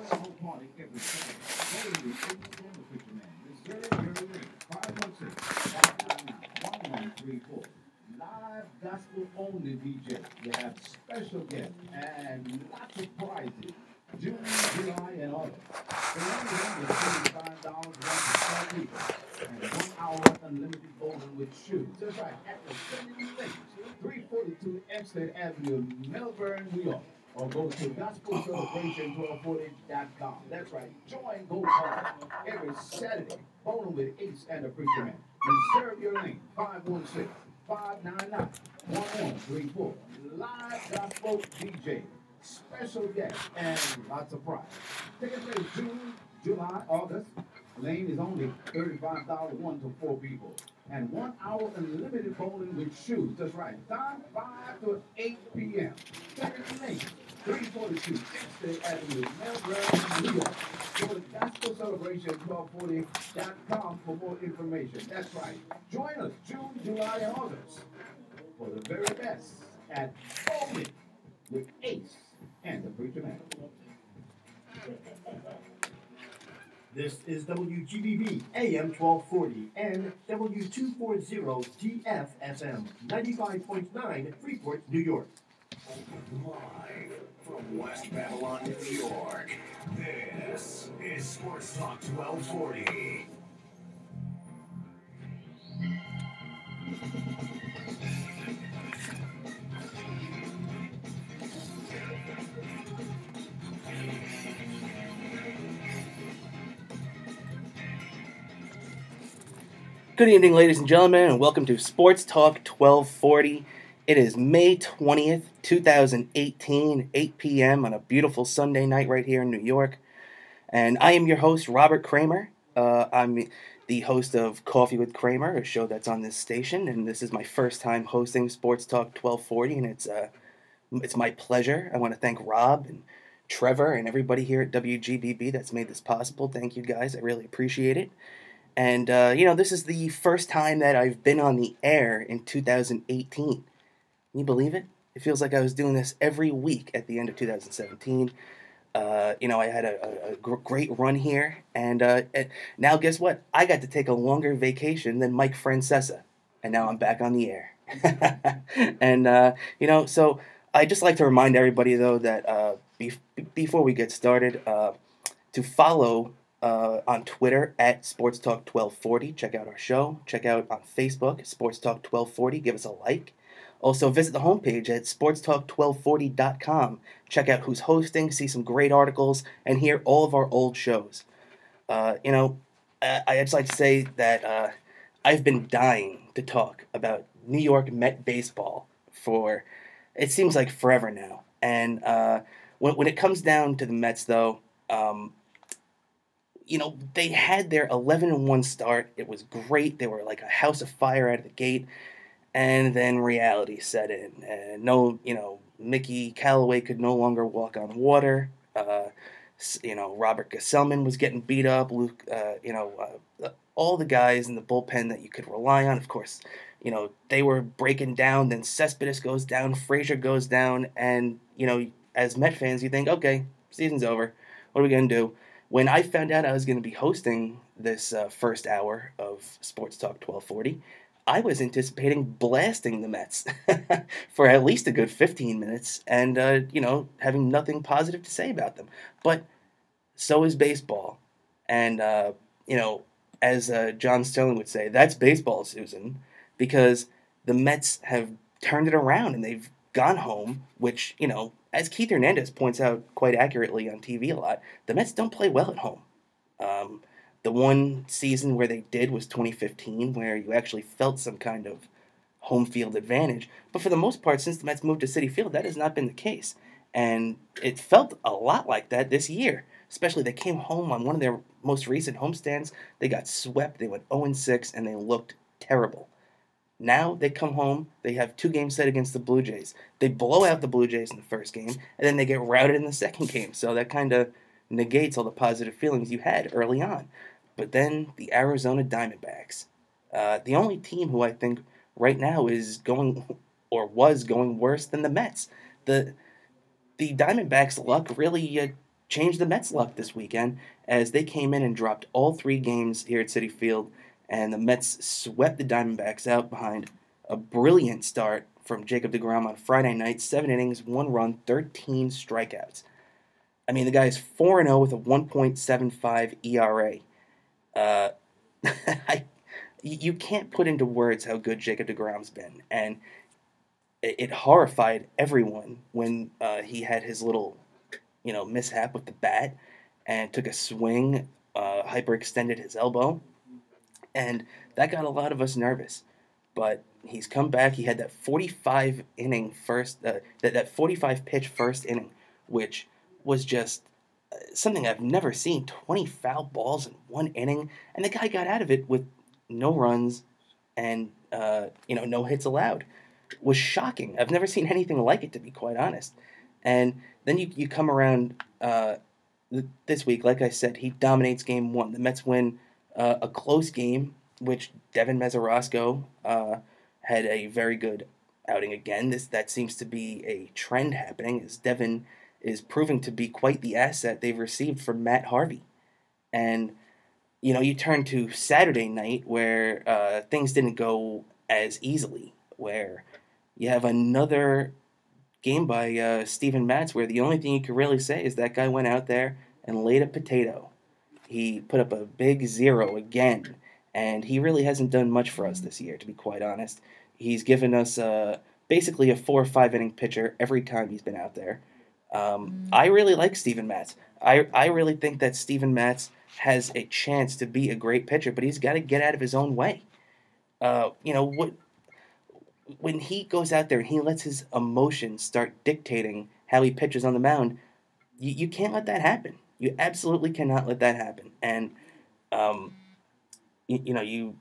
party every Saturday. Go to the Picture Man. Reserve your link. 516-599-1134. Live gospel only DJ. You have special guests and lots of prizes. June, July, and August. The only one is $35 one to 12 people. And 1 hour unlimited bowling with shoes. That's right, at the 70 Lanes, 342 Hempstead Avenue, Melbourne, New York. Or go to gospelcelebration1240.com. That's right, join Go Party every Saturday. Bowling with Ace and the Preacher Man. Reserve your lane, 516-599-1134. Live gospel DJ. Special guests and lots of prize. Take place June, July, August. Lane is only $35 one to 4 people. And 1 hour unlimited bowling with shoes. That's right. Time 5 to 8 p.m. Second lane, 342 Hempstead Avenue, Melbourne, New York. Go to gospelcelebration1240.com for more information. That's right. Join us June, July, and August for the very best at Bowling with Ace and the Preacher Man. This is WGBB AM 1240 and W240 TFSM 95.9 Freeport, New York. Live from West Babylon, New York. This is Sports Talk 1240. Good evening, ladies and gentlemen, and welcome to Sports Talk 1240. It is May 20th, 2018, 8 p.m. on a beautiful Sunday night right here in New York. And I am your host, Robert Cramer. I'm the host of Coffee with Cramer, a show that's on this station, and this is my first time hosting Sports Talk 1240, and it's my pleasure. I want to thank Rob and Trevor and everybody here at WGBB that's made this possible. Thank you, guys. I really appreciate it. And, this is the first time that I've been on the air in 2018. Can you believe it? It feels like I was doing this every week at the end of 2017. I had a great run here. And now guess what? I got to take a longer vacation than Mike Francesa. And now I'm back on the air. And, so I just like to remind everybody, though, that before we get started, to follow on Twitter at SportsTalk1240. Check out our show. Check out on Facebook, SportsTalk1240. Give us a like. Also, visit the homepage at SportsTalk1240.com. Check out who's hosting, see some great articles, and hear all of our old shows. I'd just like to say that I've been dying to talk about New York Met baseball for, it seems like forever now. And when it comes down to the Mets, though, they had their 11-1 start. It was great. They were like a house of fire out of the gate. And then reality set in. And Mickey Callaway could no longer walk on water. Robert Gesellman was getting beat up. All the guys in the bullpen that you could rely on. Of course, they were breaking down. Then Cespedes goes down. Frazier goes down. And, as Met fans, you think, okay, season's over. What are we going to do? When I found out I was going to be hosting this first hour of Sports Talk 1240, I was anticipating blasting the Mets for at least a good 15 minutes and, having nothing positive to say about them. But so is baseball. And, as John Sterling would say, that's baseball, Susan, because the Mets have turned it around and they've gone home, which, as Keith Hernandez points out quite accurately on TV a lot, the Mets don't play well at home. The one season where they did was 2015, where you actually felt some kind of home field advantage. But for the most part, since the Mets moved to Citi Field, that has not been the case. And it felt a lot like that this year. Especially they came home on one of their most recent homestands. They got swept. They went 0-6, and they looked terrible. Now they come home, they have 2 games set against the Blue Jays. They blow out the Blue Jays in the first game, and then they get routed in the second game. So that kind of negates all the positive feelings you had early on. But then the Arizona Diamondbacks, the only team who I think right now is going, or was going worse than the Mets. The Diamondbacks' luck really changed the Mets' luck this weekend as they came in and dropped all 3 games here at Citi Field, and the Mets swept the Diamondbacks out behind a brilliant start from Jacob deGrom on Friday night. 7 innings, 1 run, 13 strikeouts. I mean, the guy is 4-0 with a 1.75 ERA. Uh, you can't put into words how good Jacob deGrom's been, and it horrified everyone when he had his little, mishap with the bat and took a swing, hyperextended his elbow, and that got a lot of us nervous. But he's come back. He had that 45 inning first, that 45 pitch first inning, which was just something I've never seen. 20 foul balls in 1 inning, and the guy got out of it with no runs and no hits allowed. Was shocking. I've never seen anything like it, to be quite honest. And then you come around this week, like I said, he dominates game 1. The Mets win a close game, which Devin Mesorasko had a very good outing again. That seems to be a trend happening, as Devin is proving to be quite the asset they've received from Matt Harvey. And you turn to Saturday night, where things didn't go as easily, where you have another game by Steven Matz, where the only thing you can really say is that guy went out there and laid a potato. He put up a big 0 again, and he really hasn't done much for us this year, to be quite honest. He's given us basically a 4 or 5 inning pitcher every time he's been out there. I really like Steven Matz. I really think that Steven Matz has a chance to be a great pitcher, but he's got to get out of his own way. When he goes out there and he lets his emotions start dictating how he pitches on the mound, you can't let that happen. You absolutely cannot let that happen. And, you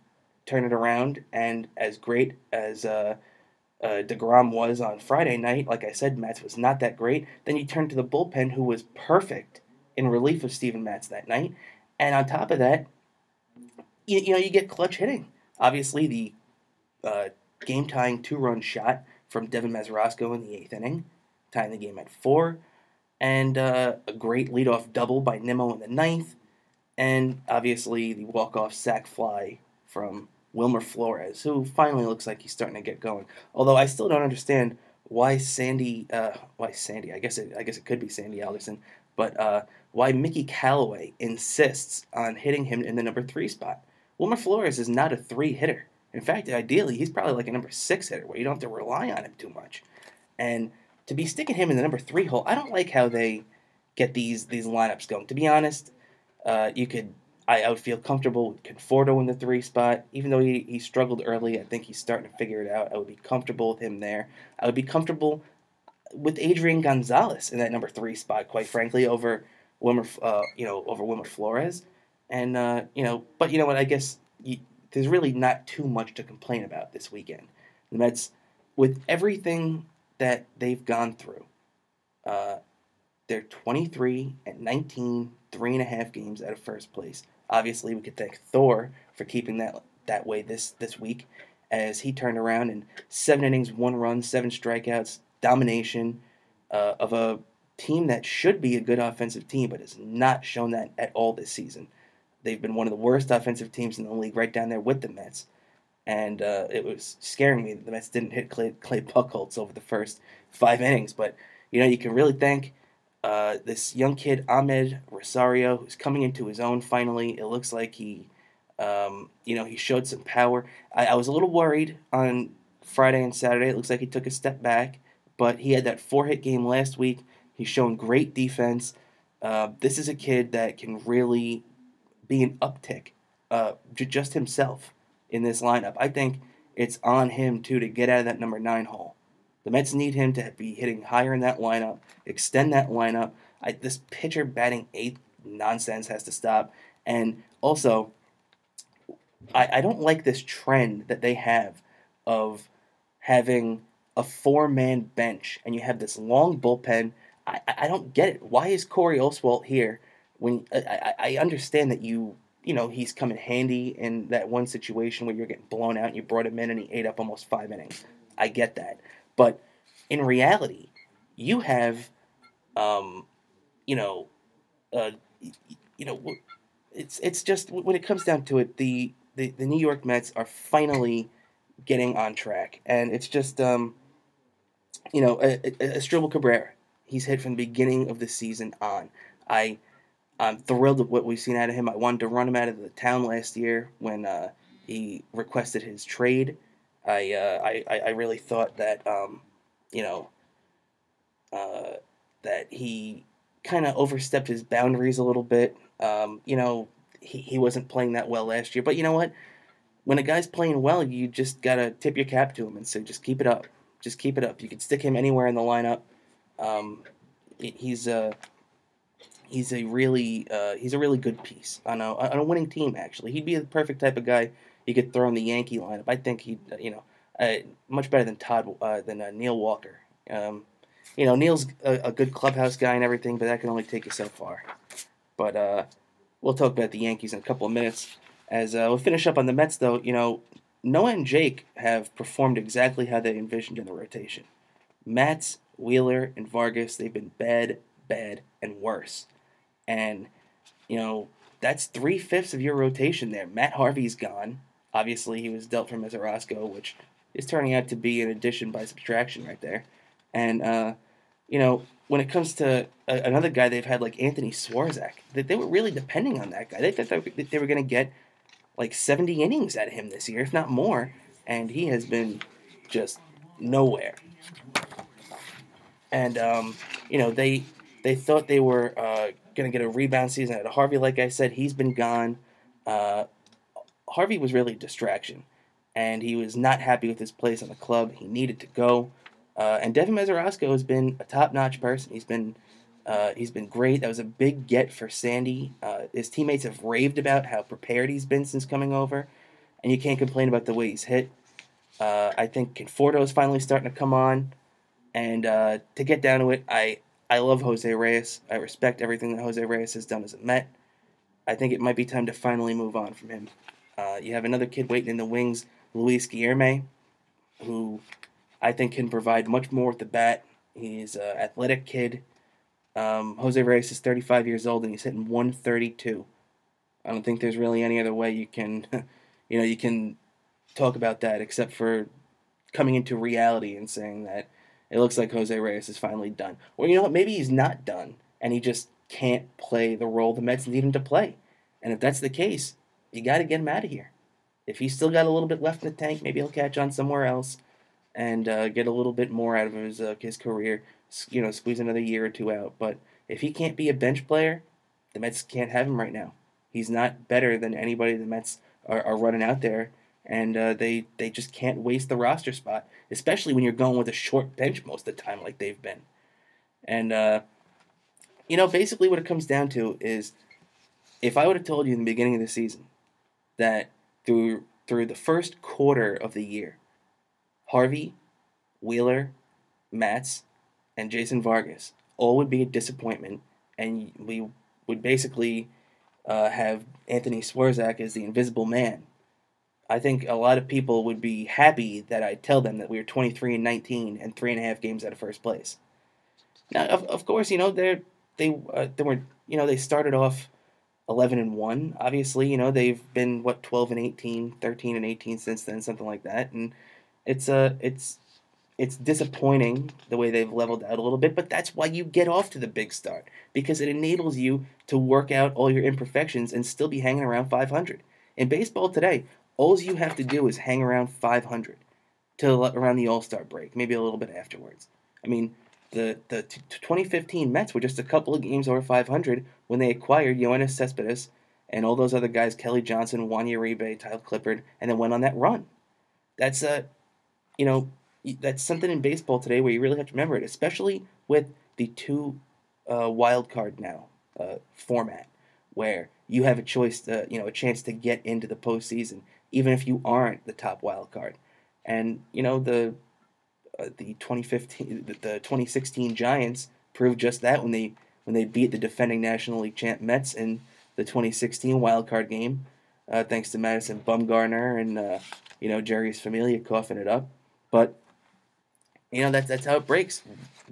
turn it around, and as great as deGrom was on Friday night, like I said, Matz was not that great. Then you turn to the bullpen, who was perfect in relief of Steven Matz that night. And on top of that, you get clutch hitting. Obviously, the game-tying 2-run shot from Devin Mesorasko in the 8th inning, tying the game at 4, and a great leadoff double by Nimmo in the 9th, and obviously the walk-off sac fly from Wilmer Flores, who finally looks like he's starting to get going. Although I still don't understand why Sandy, I guess it could be Sandy Alderson, but why Mickey Callaway insists on hitting him in the number 3 spot. Wilmer Flores is not a 3 hitter. In fact, ideally, he's probably like a number 6 hitter where you don't have to rely on him too much. And to be sticking him in the number 3 hole, I don't like how they get these lineups going. To be honest, I would feel comfortable with Conforto in the 3 spot. Even though he struggled early, I think he's starting to figure it out. I would be comfortable with him there. I would be comfortable with Adrian Gonzalez in that number 3 spot, quite frankly, over Wilmer Flores. And but you know what? I guess there's really not too much to complain about this weekend. The Mets, with everything that they've gone through, they're 23-19, 3.5 games out of first place. Obviously, we could thank Thor for keeping that way this week, as he turned around in 7 innings, 1 run, 7 strikeouts, domination of a team that should be a good offensive team, but has not shown that at all this season. They've been one of the worst offensive teams in the league, right down there with the Mets. And it was scaring me that the Mets didn't hit Clay Buchholz over the first 5 innings. But, you can really thank this young kid, Ahmed Rosario, who's coming into his own finally. It looks like he showed some power. I was a little worried on Friday and Saturday. It looks like he took a step back. But he had that 4-hit game last week. He's shown great defense. This is a kid that can really be an uptick just himself in this lineup. I think it's on him, too, to get out of that number 9 hole. The Mets need him to be hitting higher in that lineup, extend that lineup. This pitcher batting 8th nonsense has to stop. And also, I don't like this trend that they have of having a 4-man bench, and you have this long bullpen. I don't get it. Why is Corey Oswalt here when I understand that he's come in handy in that one situation where you're getting blown out and you brought him in and he ate up almost 5 innings. I get that. But in reality, you have, uh, you know, it's just when it comes down to it, the New York Mets are finally getting on track, and it's just Asdrubal Cabrera. He's hit from the beginning of the season on. I I'm thrilled with what we've seen out of him. I wanted to run him out of the town last year when he requested his trade. I really thought that you know uh, that he kind of overstepped his boundaries a little bit. He wasn't playing that well last year, but you know what? When a guy's playing well, you just gotta tip your cap to him and say, just keep it up. Just keep it up. You can stick him anywhere in the lineup. Um, he's he's a really good piece on a winning team. Actually, he'd be the perfect type of guy you could throw in the Yankee lineup. I think he'd much better than Neil Walker. Neil's a good clubhouse guy and everything, but that can only take you so far. But we'll talk about the Yankees in a couple of minutes. As we'll finish up on the Mets, though, Noah and Jake have performed exactly how they envisioned in the rotation. Matz, Wheeler, and Vargas, they've been bad, bad, and worse. And, that's 3/5 of your rotation there. Matt Harvey's gone. Obviously, he was dealt from Mazzarosco, which is turning out to be an addition by subtraction right there. And, when it comes to another guy they've had like Anthony Swarzak, they were really depending on that guy. They thought they were going to get like 70 innings out of him this year, if not more. And he has been just nowhere. And, they thought they were going to get a rebound season out of Harvey. Like I said, he's been gone. Harvey was really a distraction, and he was not happy with his place on the club. He needed to go. And Devin Mazzarosco has been a top-notch person. He's been great. That was a big get for Sandy. His teammates have raved about how prepared he's been since coming over, and you can't complain about the way he's hit. I think Conforto is finally starting to come on, and to get down to it, I love Jose Reyes. I respect everything that Jose Reyes has done as a Met. I think it might be time to finally move on from him. You have another kid waiting in the wings, Luis Guillerme, who I think can provide much more with the bat. He's an athletic kid. Jose Reyes is 35 years old and he's hitting 132. I don't think there's really any other way you can, you can talk about that except for coming into reality and saying that it looks like Jose Reyes is finally done. Or you know what? Maybe he's not done and he just can't play the role the Mets need him to play. And if that's the case, you got to get him out of here. If he's still got a little bit left in the tank, maybe he'll catch on somewhere else and get a little bit more out of his career, squeeze another year or two out. But if he can't be a bench player, the Mets can't have him right now. He's not better than anybody the Mets are running out there, and they just can't waste the roster spot, especially when you're going with a short bench most of the time like they've been. And, basically what it comes down to is if I would have told you in the beginning of the season that through the first quarter of the year, Harvey, Wheeler, Matz, and Jason Vargas all would be a disappointment, and we would basically have Anthony Swarzak as the invisible man. I think a lot of people would be happy that I tell them that we were 23-19 and 3.5 games out of first place. Now, of course, they started off 11-1. Obviously, they've been 12-18, 13-18 since then, something like that, and it's disappointing the way they've leveled out a little bit, but that's why you get off to the big start, because it enables you to work out all your imperfections and still be hanging around 500. In baseball today, all you have to do is hang around 500 till around the All-Star break, maybe a little bit afterwards. I mean, the 2015 Mets were just a couple of games over 500 when they acquired Yoenis Cespedes and all those other guys, Kelly Johnson, Juan Uribe, Tyler Clippard, and then went on that run. That's that's something in baseball today where you really have to remember it, especially with the two wild card now format, where you have a choice, a chance to get into the postseason, even if you aren't the top wild card. And the 2016 Giants proved just that when they beat the defending National League champ Mets in the 2016 wild card game, thanks to Madison Bumgarner and Jerry's Familia coughing it up. But that's how it breaks.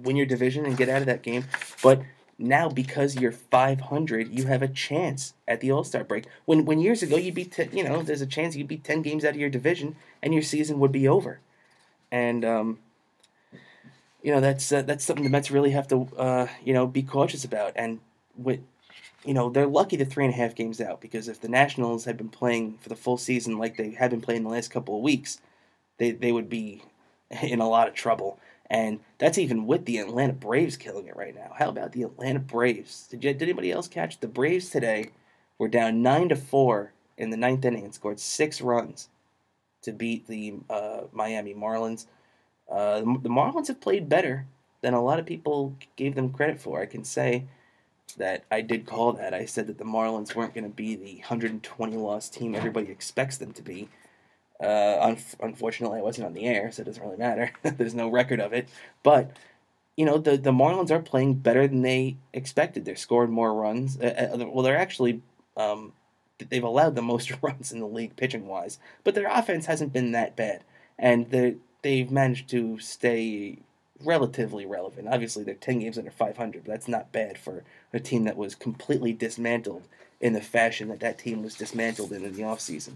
Win your division and get out of that game. But now because you're 500, you have a chance at the All-Star break. When years ago you'd be, there's a chance you'd be 10 games out of your division and your season would be over. And that's something the Mets really have to be cautious about. And with they're lucky they're 3.5 games out, because if the Nationals had been playing for the full season like they have been playing the last couple of weeks, they would be in a lot of trouble. And that's even with the Atlanta Braves killing it right now. How about the Atlanta Braves? Did anybody else catch the Braves today? Were down 9-4 in the ninth inning and scored 6 runs to beat the Miami Marlins. The Marlins have played better than a lot of people gave them credit for. I can say that I did call that. I said that the Marlins weren't going to be the 120 loss team everybody expects them to be. Unfortunately, I wasn't on the air, so it doesn't really matter. There's no record of it. But, the Marlins are playing better than they expected. They're scoring more runs. They're actually, they've allowed the most runs in the league pitching-wise. But their offense hasn't been that bad. And they've managed to stay relatively relevant. Obviously, they're 10 games under 500, but that's not bad for a team that was completely dismantled in the fashion that team was dismantled in the offseason.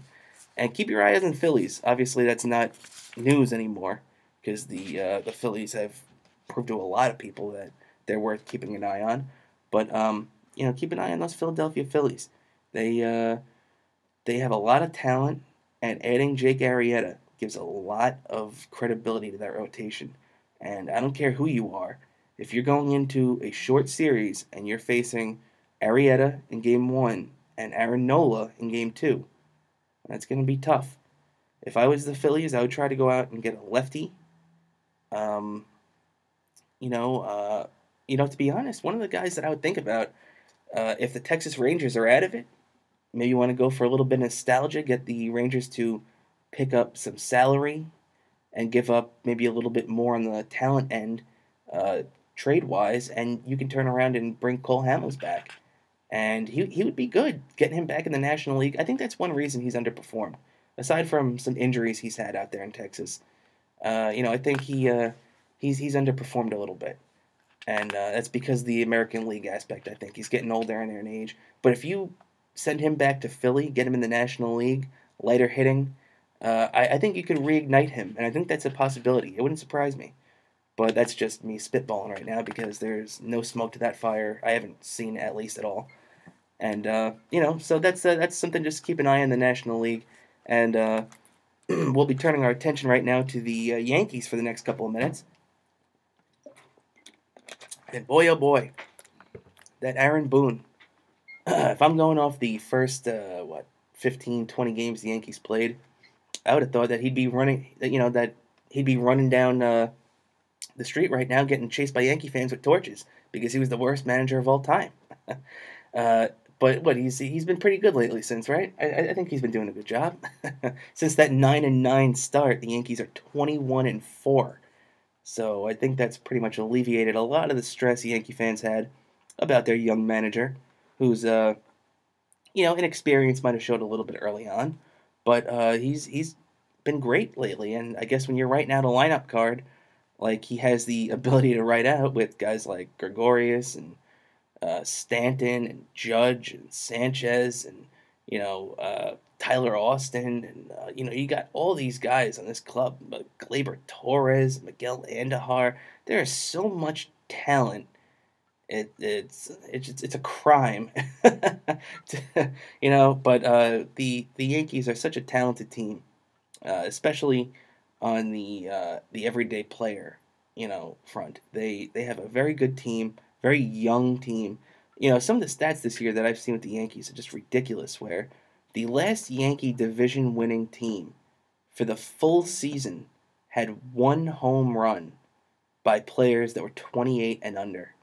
And keep your eye on the Phillies. Obviously, that's not news anymore, because the Phillies have proved to a lot of people that they're worth keeping an eye on. But keep an eye on those Philadelphia Phillies. They have a lot of talent, and adding Jake Arrieta gives a lot of credibility to that rotation. And I don't care who you are, if you're going into a short series and you're facing Arrieta in Game 1 and Aaron Nola in Game 2, that's going to be tough. If I was the Phillies, I would try to go out and get a lefty. To be honest, one of the guys that I would think about, if the Texas Rangers are out of it, maybe you want to go for a little bit of nostalgia, get the Rangers to pick up some salary and give up maybe a little bit more on the talent end, trade-wise, and you can turn around and bring Cole Hamels back. And he would be good, getting him back in the National League. I think that's one reason he's underperformed, aside from some injuries he's had out there in Texas. I think he's underperformed a little bit. And that's because of the American League aspect, I think. He's getting older in age. But if you send him back to Philly, get him in the National League, lighter hitting, I think you could reignite him. And I think that's a possibility. It wouldn't surprise me. But that's just me spitballing right now, because there's no smoke to that fire. I haven't seen at least at all. And, so that's something just to keep an eye on the National League. And we'll be turning our attention right now to the Yankees for the next couple of minutes. And boy, oh boy, that Aaron Boone. If I'm going off the first, 15, 20 games the Yankees played, I would have thought that he'd be running down the street right now getting chased by Yankee fans with torches, because he was the worst manager of all time. But he's been pretty good lately since, right? I think he's been doing a good job. Since that 9-9 start, the Yankees are 21-4. So I think that's pretty much alleviated a lot of the stress Yankee fans had about their young manager, who's inexperience might have showed a little bit early on, but he's been great lately. And I guess when you're writing out a lineup card, like he has the ability to write out with guys like Gregorius and Stanton and Judge and Sanchez and Tyler Austin, and you got all these guys on this club, Gleyber Torres, Miguel Andujar. There is so much talent. It's a crime, but the Yankees are such a talented team, especially on the everyday player front. They have a very good team, very young team. Some of the stats this year that I've seen with the Yankees are just ridiculous, where the last Yankee division winning team for the full season had 1 home run by players that were 28 and under.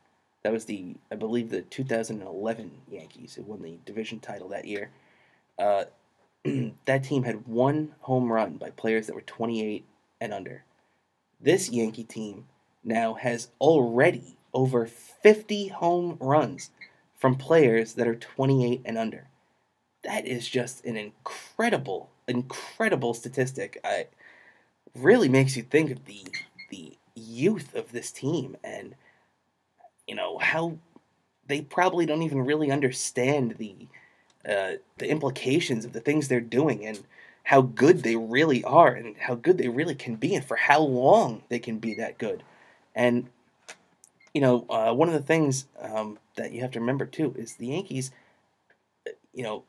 That was I believe the 2011 Yankees who won the division title that year. That team had 1 home run by players that were 28 and under. This Yankee team now has already over 50 home runs from players that are 28 and under. That is just an incredible statistic. It really makes you think of the youth of this team, and how they probably don't even really understand the implications of the things they're doing and how good they really are and how good they really can be and for how long they can be that good. And one of the things that you have to remember too is the Yankees, you know,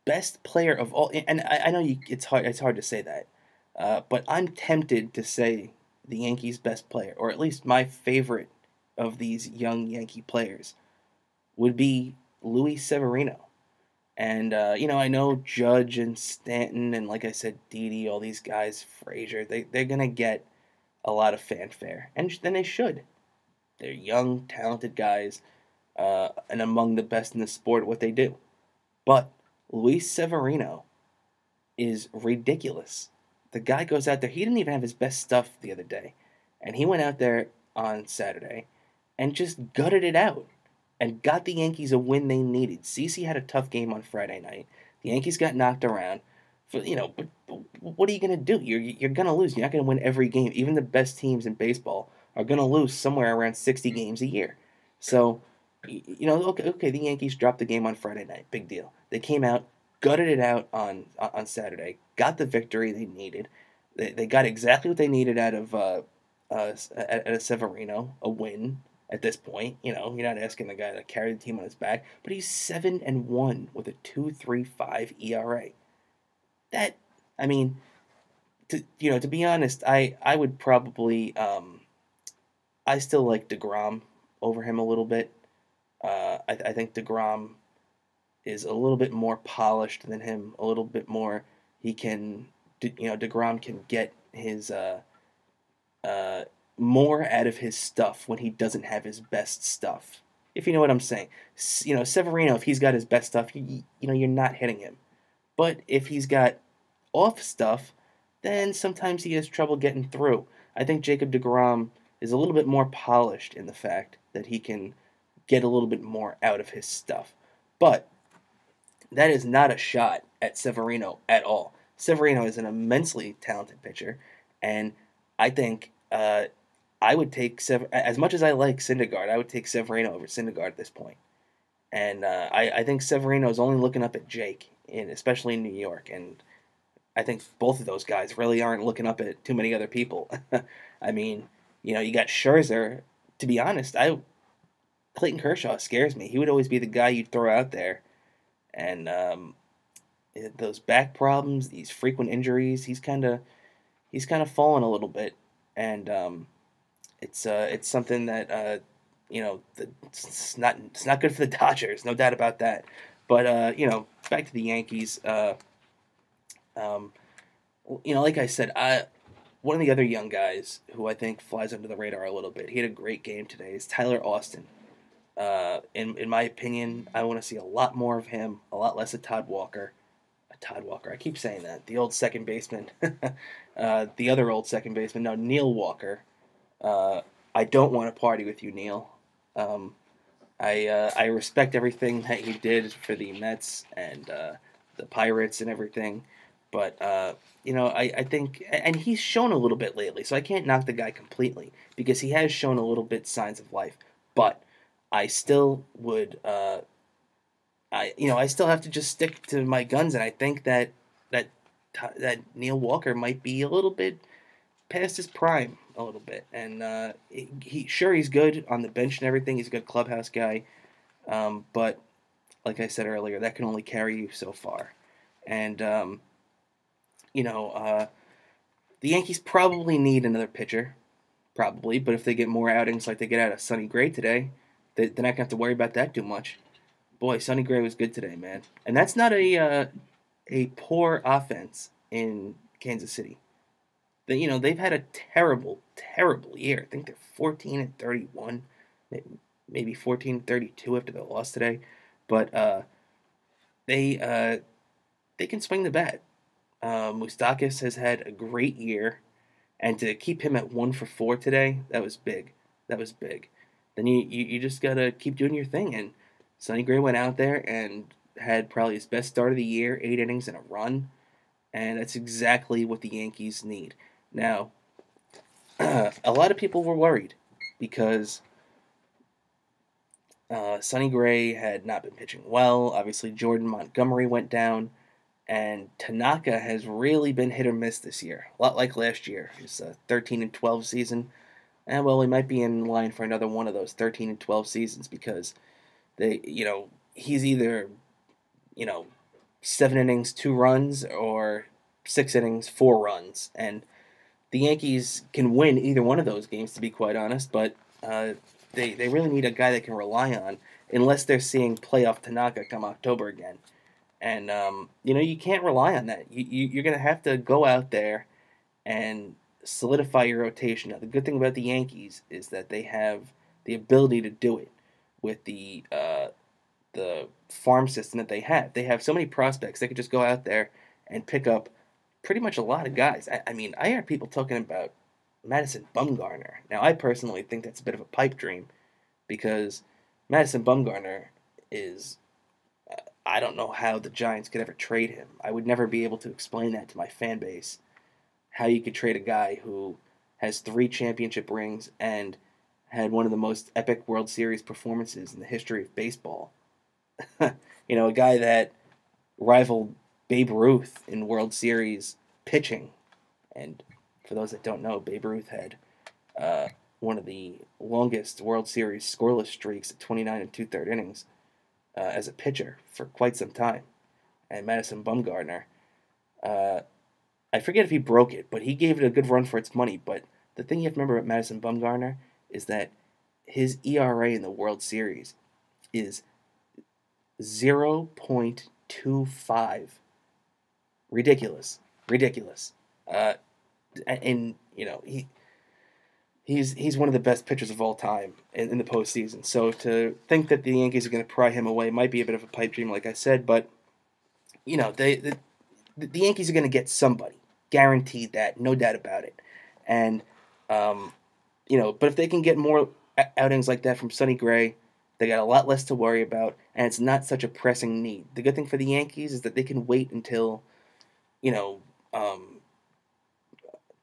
best player of all. And I know it's hard to say that, but I'm tempted to say the Yankees' best player, or at least my favorite of these young Yankee players, would be Luis Severino. And I know Judge and Stanton and, like I said, Didi, all these guys, Frazier, they're gonna get a lot of fanfare, and then they should. They're young, talented guys, and among the best in the sport at what they do. But Luis Severino is ridiculous. The guy goes out there. He didn't even have his best stuff the other day, and he went out there on Saturday and just gutted it out and got the Yankees a win they needed. CeCe had a tough game on Friday night. The Yankees got knocked around. But what are you gonna do? You're gonna lose. You're not gonna win every game. Even the best teams in baseball are gonna lose somewhere around 60 games a year. So, okay, the Yankees dropped the game on Friday night. Big deal. They came out, gutted it out on Saturday, got the victory they needed. They got exactly what they needed out of Severino, a win. At this point, you're not asking the guy to carry the team on his back, but he's 7-1 with a 2.35 ERA. That, I mean, to be honest, I would probably I still like DeGrom over him a little bit. I think DeGrom is a little bit more polished than him, a little bit more. He can, DeGrom can get his more out of his stuff when he doesn't have his best stuff. If you know what I'm saying. Severino, if he's got his best stuff, you're not hitting him. But if he's got off stuff, then sometimes he has trouble getting through. I think Jacob deGrom is a little bit more polished in the fact that he can get a little bit more out of his stuff. But that is not a shot at Severino at all. Severino is an immensely talented pitcher, and I think I would take as much as I like Syndergaard, I would take Severino over Syndergaard at this point. And I think Severino is only looking up at Jake, especially in New York. And I think both of those guys really aren't looking up at too many other people. I mean, you got Scherzer. To be honest, Clayton Kershaw scares me. He would always be the guy you'd throw out there. And those back problems, these frequent injuries, he's kind of fallen a little bit. And it's something that it's not good for the Dodgers, no doubt about that. But back to the Yankees. Like I said, one of the other young guys who I think flies under the radar a little bit. He had a great game today. Is Tyler Austin. In my opinion, I want to see a lot more of him, a lot less of Todd Walker. Todd Walker. I keep saying that. The old second baseman. The other old second baseman. No, Neil Walker. I don't want to party with you, Neil. I respect everything that you did for the Mets and the Pirates and everything, but I think, and he's shown a little bit lately, so I can't knock the guy completely because he has shown a little bit signs of life. But I still would, I still have to just stick to my guns, and I think that Neil Walker might be a little bit past his prime a little bit, and he's good on the bench and everything. He's a good clubhouse guy, but like I said earlier, that can only carry you so far. And the Yankees probably need another pitcher, probably. But if they get more outings like they get out of Sonny Gray today, they're not gonna have to worry about that too much. Boy, Sonny Gray was good today, man, and that's not a poor offense in Kansas City. They've had a terrible, terrible year. I think they're 14-31, maybe 14-32 after the loss today. But they can swing the bat. Moustakas has had a great year, and to keep him at 1 for 4 today, that was big. That was big. Then you just gotta keep doing your thing. And Sonny Gray went out there and had probably his best start of the year, 8 innings and a run, and that's exactly what the Yankees need. Now, a lot of people were worried because Sonny Gray had not been pitching well. Obviously, Jordan Montgomery went down. And Tanaka has really been hit or miss this year. A lot like last year. His 13-12 season. And, well, we might be in line for another one of those 13-12 seasons because he's either, 7 innings, 2 runs, or 6 innings, 4 runs. And the Yankees can win either one of those games, to be quite honest, but they really need a guy they can rely on unless they're seeing playoff Tanaka come October again. And, you can't rely on that. You're going to have to go out there and solidify your rotation. Now, the good thing about the Yankees is that they have the ability to do it with the farm system that they have. They have so many prospects. They could just go out there and pick up pretty much a lot of guys. I mean, I hear people talking about Madison Bumgarner. Now, I personally think that's a bit of a pipe dream because Madison Bumgarner is... I don't know how the Giants could ever trade him. I would never be able to explain that to my fan base. How you could trade a guy who has 3 championship rings and had one of the most epic World Series performances in the history of baseball. A guy that rivaled Babe Ruth in World Series pitching. And for those that don't know, Babe Ruth had one of the longest World Series scoreless streaks at 29 2/3 innings as a pitcher for quite some time. And Madison Bumgarner, I forget if he broke it, but he gave it a good run for its money. But the thing you have to remember about Madison Bumgarner is that his ERA in the World Series is 0.25. Ridiculous. And he's one of the best pitchers of all time in the postseason. So to think that the Yankees are going to pry him away might be a bit of a pipe dream, like I said. But the Yankees are going to get somebody, guaranteed that, no doubt about it. And but if they can get more outings like that from Sonny Gray, they got a lot less to worry about, and it's not such a pressing need. The good thing for the Yankees is that they can wait until,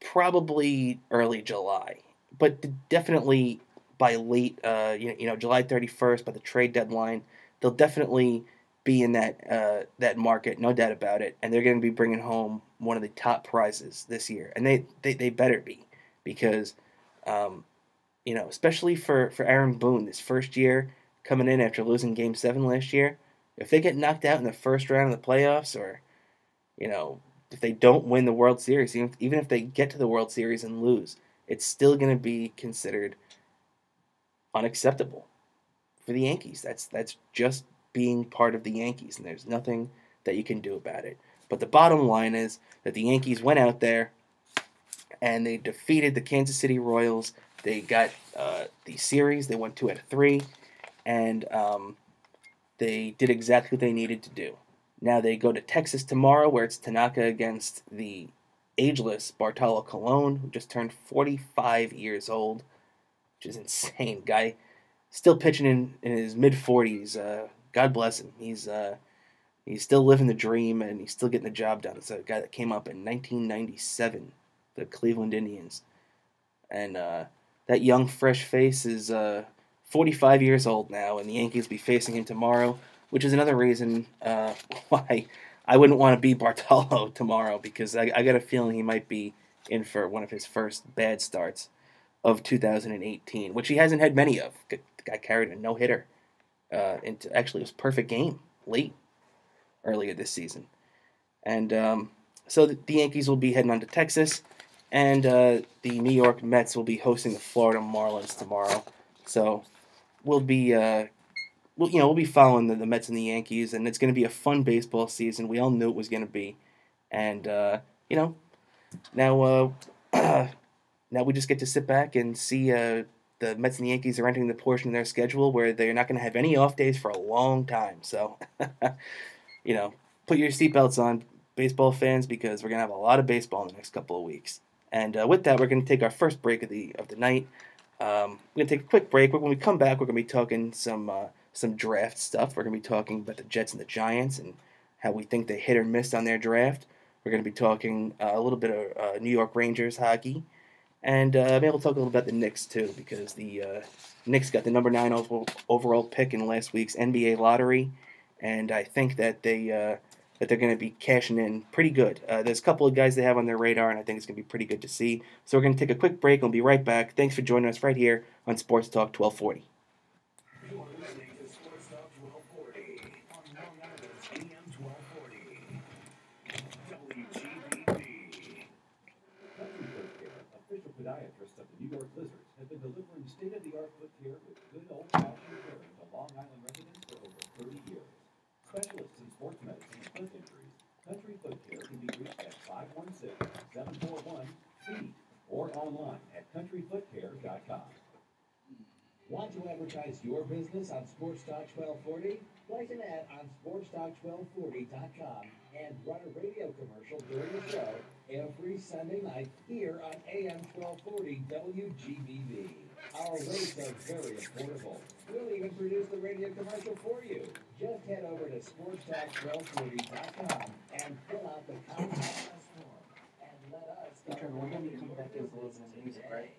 probably early July, but definitely by late, July 31st, by the trade deadline, they'll definitely be in that market, no doubt about it, and they're going to be bringing home one of the top prizes this year, and they better be, because, especially for Aaron Boone, this first year coming in after losing Game 7 last year, if they get knocked out in the first round of the playoffs, or, if they don't win the World Series, even if they get to the World Series and lose, it's still going to be considered unacceptable for the Yankees. That's just being part of the Yankees, and there's nothing that you can do about it. But the bottom line is that the Yankees went out there and they defeated the Kansas City Royals. They got the series. They won 2 out of 3, and they did exactly what they needed to do. Now they go to Texas tomorrow, where it's Tanaka against the ageless Bartolo Colon, who just turned 45 years old, which is insane. Guy still pitching in his mid-40s. God bless him. He's still living the dream, and he's still getting the job done. It's a guy that came up in 1997, the Cleveland Indians. And that young, fresh face is 45 years old now, and the Yankees will be facing him tomorrow, which is another reason why I wouldn't want to be Bartolo tomorrow, because I got a feeling he might be in for one of his first bad starts of 2018, which he hasn't had many of. The guy carried a no-hitter into actually his perfect game late earlier this season. And so the Yankees will be heading on to Texas, and the New York Mets will be hosting the Florida Marlins tomorrow. So we'll be we'll be following the Mets and the Yankees, and it's going to be a fun baseball season. We all knew it was going to be, and now now we just get to sit back and see the Mets and the Yankees are entering the portion of their schedule where they're not going to have any off days for a long time. So put your seatbelts on, baseball fans, because we're going to have a lot of baseball in the next couple of weeks. And with that, we're going to take our first break of the night. We're going to take a quick break. When we come back, we're going to be talking some draft stuff. We're going to be talking about the Jets and the Giants and how we think they hit or missed on their draft. We're going to be talking a little bit of New York Rangers hockey. And maybe we'll talk a little about the Knicks too, because the Knicks got the number 9 overall pick in last week's NBA lottery, and I think that they're going to be cashing in pretty good. There's a couple of guys they have on their radar, and I think it's going to be pretty good to see. So we're going to take a quick break, and we'll be right back. Thanks for joining us right here on Sports Talk 1240. You're listening to Sports Talk 1240 on Long Island's AM 1240. WGBB. Country Foot Care, official podiatrist of the New York Lizards, has been delivering state-of-the-art foot care with good old-fashioned care to Long Island residents for over 30 years. Specialists in sports medicine and foot injuries, Country Foot Care can be reached at 516-741-FEED or online at countryfootcare.com. Want to advertise your business on Sports Talk 1240? Place an ad on sportstalk1240.com and run a radio commercial during the show every Sunday night here on AM 1240 WGBV. Our rates are very affordable. We'll even produce the radio commercial for you. Just head over to sportstalk1240.com and fill out the contact us form. And let us Hey, Trevor, we're going to be coming back in with a little bit of music, right?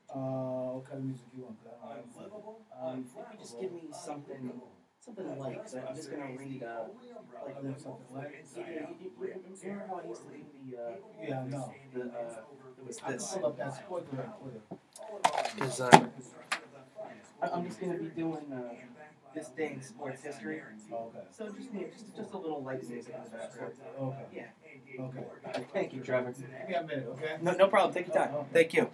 What kind of music you want? If you could just give me something light, because I'm just going to read, like, Something light? remember how I used to do Yeah, no. it was I can this. pull up that sport right quick. Because I'm just going to be doing this day in sports history. Okay. So just a little light music in the background. Okay. Yeah. Okay. Thank you, Trevor. Give me a minute, okay? No problem. Take your time. Okay. Thank you.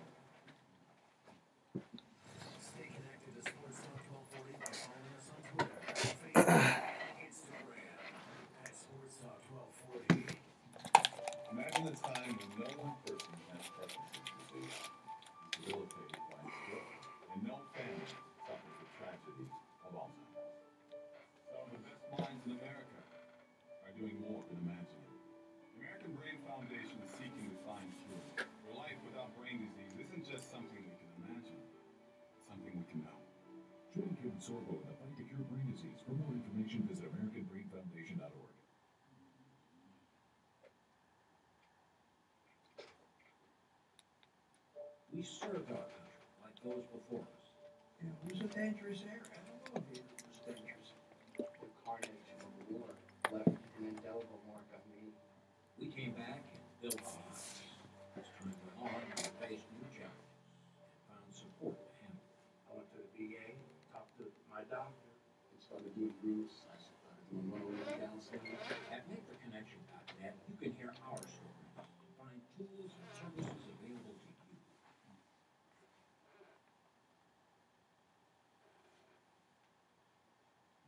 Stay connected to Sports Talk 1240 by following us on Twitter, Facebook, Instagram at Sports Talk 1240. Imagine a time when no one person has Parkinson's disease, is debilitated by stroke, and no family suffers the tragedy of Alzheimer's. Some of the best minds in America are doing more than imagining. The American Brain Foundation is seeking to find cure. For life without brain disease isn't just something we can imagine, it's something we can know. Join Kim Sorbo in the fight to cure brain disease. For more information, visit AmericanBrainFoundation.org. We served our country like those before us. It was a dangerous era. I don't know if it was dangerous. The carnage of the war left an indelible mark on me. We came back and built our lives. As time went on, we faced new challenges and found support to handle them. I went to the VA, talked to my doctor, and started doing groups. I started doing one-on-one counseling. At MakeTheConnection.net, you can hear our stories and find tools and services available to you.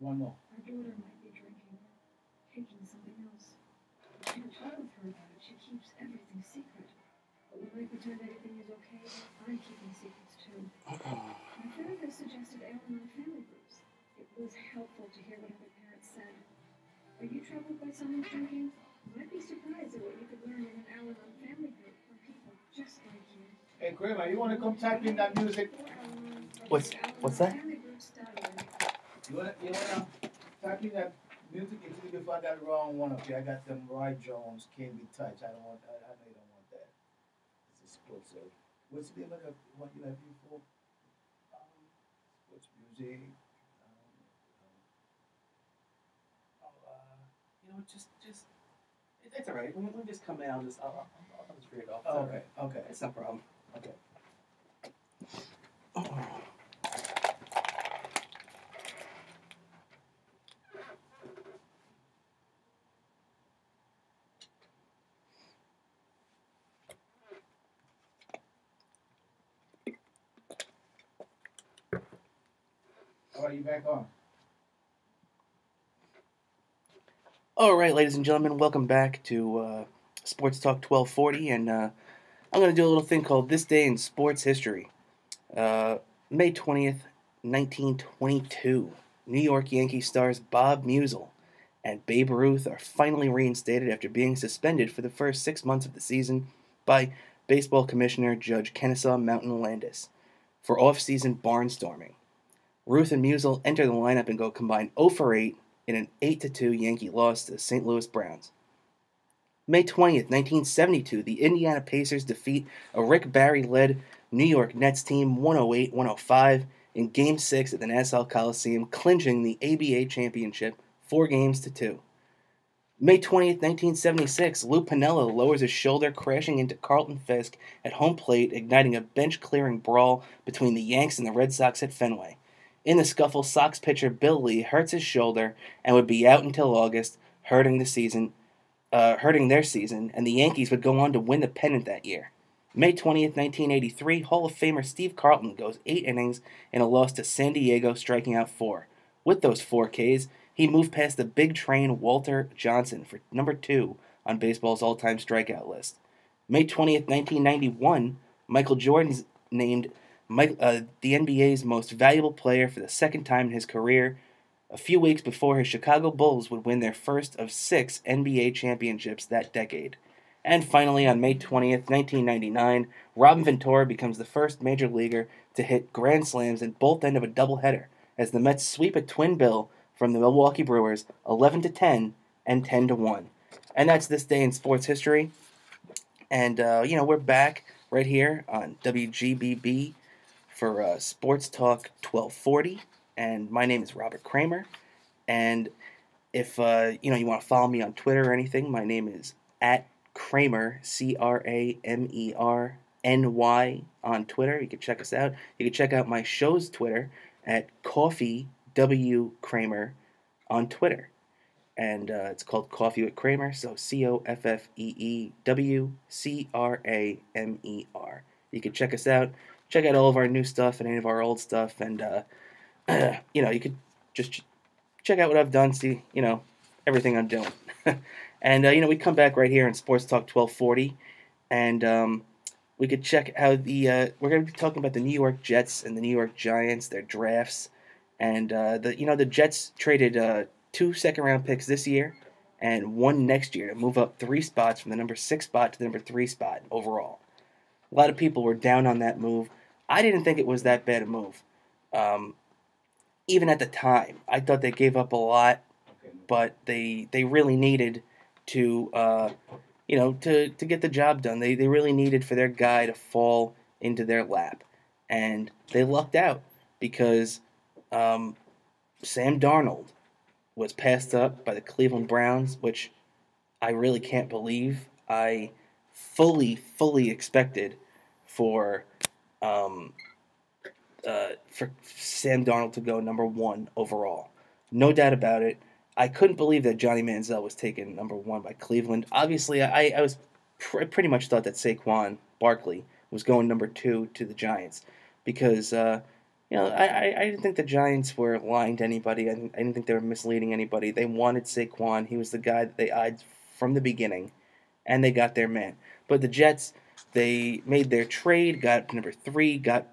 One more. Our daughter might be drinking or taking something else. I can't talk with her about it. She keeps everything secret. But when I pretend everything is okay, I'm keeping secrets too. My therapist suggested Al-Anon family groups. It was helpful to hear what other parents said. Are you troubled by someone's drinking? You might be surprised at what you could learn in an Al-Anon family group from people just like you. Hey, Kramer, you want to come type in that music? What's that? You want to type in that music and see if I got the wrong one up here. I got them Roy Jones, KB Touch. I know you don't want that. It's a sports show. What's the name of the one you have before? Sports music. Just it's all right. Let me just come in. I'll just figure it out. Oh, okay, okay. It's no problem. Okay. All right, you back on. All right, ladies and gentlemen, welcome back to Sports Talk 1240, and I'm going to do a little thing called This Day in Sports History. May 20th, 1922, New York Yankees stars Bob Musial and Babe Ruth are finally reinstated after being suspended for the first 6 months of the season by Baseball Commissioner Judge Kennesaw Mountain Landis for off-season barnstorming. Ruth and Musial enter the lineup and go combined 0 for 8 in an 8-2 Yankee loss to the St. Louis Browns. May 20th, 1972, the Indiana Pacers defeat a Rick Barry-led New York Nets team 108-105 in Game 6 at the Nassau Coliseum, clinching the ABA championship 4-2. May 20th, 1976, Lou Piniella lowers his shoulder, crashing into Carlton Fisk at home plate, igniting a bench-clearing brawl between the Yanks and the Red Sox at Fenway. In the scuffle, Sox pitcher Bill Lee hurts his shoulder and would be out until August, hurting their season, and the Yankees would go on to win the pennant that year. May 20th, 1983, Hall of Famer Steve Carlton goes 8 innings in a loss to San Diego, striking out 4. With those 4 Ks, he moved past the big train Walter Johnson for number 2 on baseball's all-time strikeout list. May 20th, 1991, Michael Jordan's named the NBA's most valuable player for the second time in his career, a few weeks before his Chicago Bulls would win their first of 6 NBA championships that decade. And finally, on May 20th, 1999, Robin Ventura becomes the first major leaguer to hit grand slams in both ends of a doubleheader as the Mets sweep a twin bill from the Milwaukee Brewers 11-10 and 10-1. And that's this day in sports history. And, we're back right here on WGBB for Sports Talk 1240. And my name is Robert Cramer. And if, you want to follow me on Twitter or anything, my name is at Cramer, CramerNY on Twitter. You can check us out. You can check out my show's Twitter at Coffee W Cramer on Twitter. And it's called Coffee with Cramer, so CoffeeWCramer. You can check us out. Check out all of our new stuff and any of our old stuff. And, you could just check out what I've done, see, everything I'm doing. And, we come back right here in Sports Talk 1240. And we could check how we're going to be talking about the New York Jets and the New York Giants, their drafts. And, the Jets traded 2 second-round picks this year and 1 next year to move up 3 spots from the number 6 spot to the number 3 spot overall. A lot of people were down on that move. I didn't think it was that bad a move. Even at the time, I thought they gave up a lot, but they really needed to get the job done. They really needed for their guy to fall into their lap, and they lucked out because Sam Darnold was passed up by the Cleveland Browns, which I really can't believe. I fully expected for Sam Darnold to go number 1 overall. No doubt about it. I couldn't believe that Johnny Manziel was taken number 1 by Cleveland. Obviously, I was pretty much thought that Saquon Barkley was going number 2 to the Giants because I didn't think the Giants were lying to anybody. I didn't think they were misleading anybody. They wanted Saquon. He was the guy that they eyed from the beginning, and they got their man. But the Jets, they made their trade, got number 3, got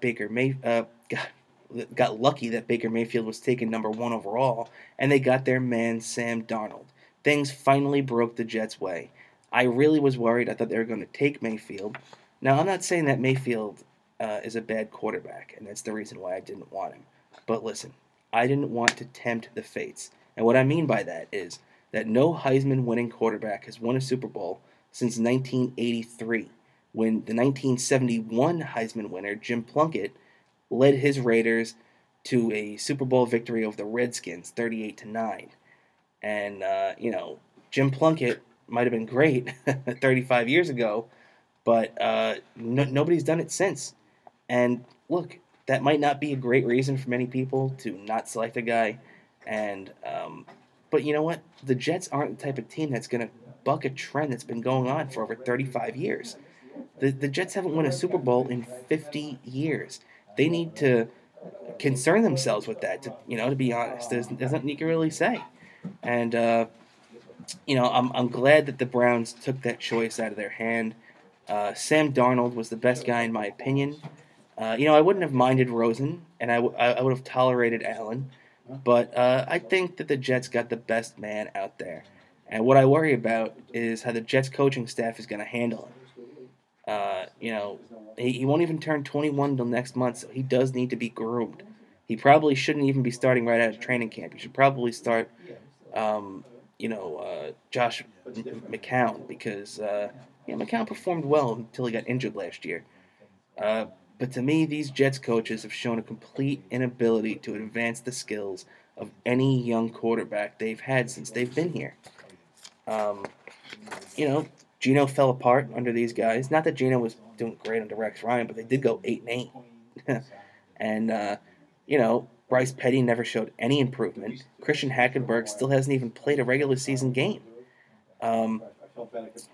got lucky that Baker Mayfield was taken number 1 overall, and they got their man Sam Darnold. Things finally broke the Jets' way. I really was worried. I thought they were going to take Mayfield. Now, I'm not saying that Mayfield is a bad quarterback, and that's the reason why I didn't want him. But listen, I didn't want to tempt the fates. And what I mean by that is that no Heisman-winning quarterback has won a Super Bowl since 1983, when the 1971 Heisman winner, Jim Plunkett, led his Raiders to a Super Bowl victory over the Redskins, 38-9. And, Jim Plunkett might have been great 35 years ago, but nobody's done it since. And look, that might not be a great reason for many people to not select a guy. And but you know what? The Jets aren't the type of team that's going to buck a trend that's been going on for over 35 years. The Jets haven't won a Super Bowl in 50 years. They need to concern themselves with that, to be honest. There's nothing you can really say. And, I'm glad that the Browns took that choice out of their hand. Sam Darnold was the best guy in my opinion. I wouldn't have minded Rosen, and I would have tolerated Allen. But I think that the Jets got the best man out there. And what I worry about is how the Jets coaching staff is going to handle him. He won't even turn 21 until next month, so he does need to be groomed. He probably shouldn't even be starting right out of training camp. He should probably start, Josh McCown because McCown performed well until he got injured last year. But to me, these Jets coaches have shown a complete inability to advance the skills of any young quarterback they've had since they've been here. Um, Geno fell apart under these guys. Not that Geno was doing great under Rex Ryan, but they did go 8-8. And Bryce Petty never showed any improvement. Christian Hackenberg still hasn't even played a regular season game.